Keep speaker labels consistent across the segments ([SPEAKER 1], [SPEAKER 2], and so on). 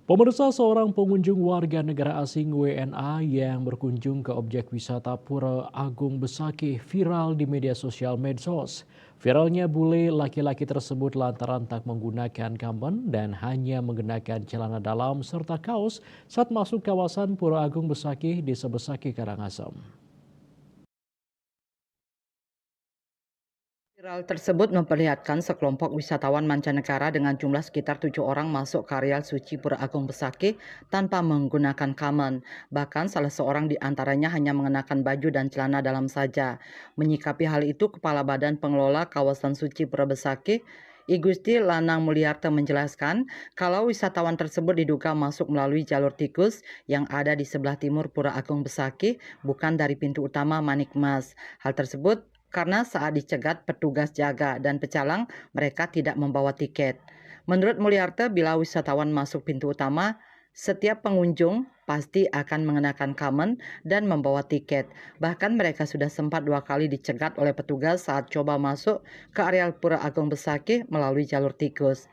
[SPEAKER 1] Pemirsa, seorang pengunjung warga negara asing WNA yang berkunjung ke objek wisata Pura Agung Besakih viral di media sosial medsos. Viralnya bule laki-laki tersebut lantaran tak menggunakan gaban dan hanya mengenakan celana dalam serta kaos saat masuk kawasan Pura Agung Besakih di Sebesakih, Karangasem.
[SPEAKER 2] Viral tersebut memperlihatkan sekelompok wisatawan mancanegara dengan jumlah sekitar 7 orang masuk ke areal suci Pura Agung Besakih tanpa menggunakan kamen. Bahkan salah seorang di antaranya hanya mengenakan baju dan celana dalam saja. Menyikapi hal itu, Kepala Badan Pengelola Kawasan Suci Pura Besakih, I Gusti Lanang Mulyarta menjelaskan kalau wisatawan tersebut diduga masuk melalui jalur tikus yang ada di sebelah timur Pura Agung Besakih, bukan dari pintu utama Manikmas. Hal tersebut karena saat dicegat petugas jaga dan pecalang, mereka tidak membawa tiket. Menurut Mulyarta, bila wisatawan masuk pintu utama, setiap pengunjung pasti akan mengenakan kamen dan membawa tiket. Bahkan mereka sudah sempat 2 kali dicegat oleh petugas saat coba masuk ke areal Pura Agung Besakih melalui jalur tikus.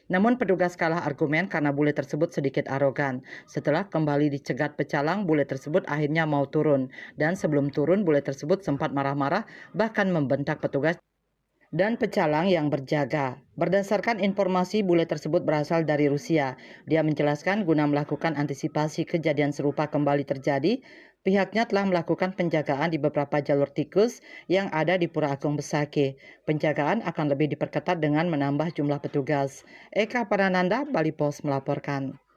[SPEAKER 2] Namun petugas kalah argumen karena bule tersebut sedikit arogan. Setelah kembali dicegat pecalang, bule tersebut akhirnya mau turun. Dan sebelum turun, bule tersebut sempat marah-marah bahkan membentak petugas dan pecalang yang berjaga. Berdasarkan informasi, bule tersebut berasal dari Rusia. Dia menjelaskan guna melakukan antisipasi kejadian serupa kembali terjadi, pihaknya telah melakukan penjagaan di beberapa jalur tikus yang ada di Pura Agung Besakih. Penjagaan akan lebih diperketat dengan menambah jumlah petugas. Eka Parananda, Bali Pos melaporkan.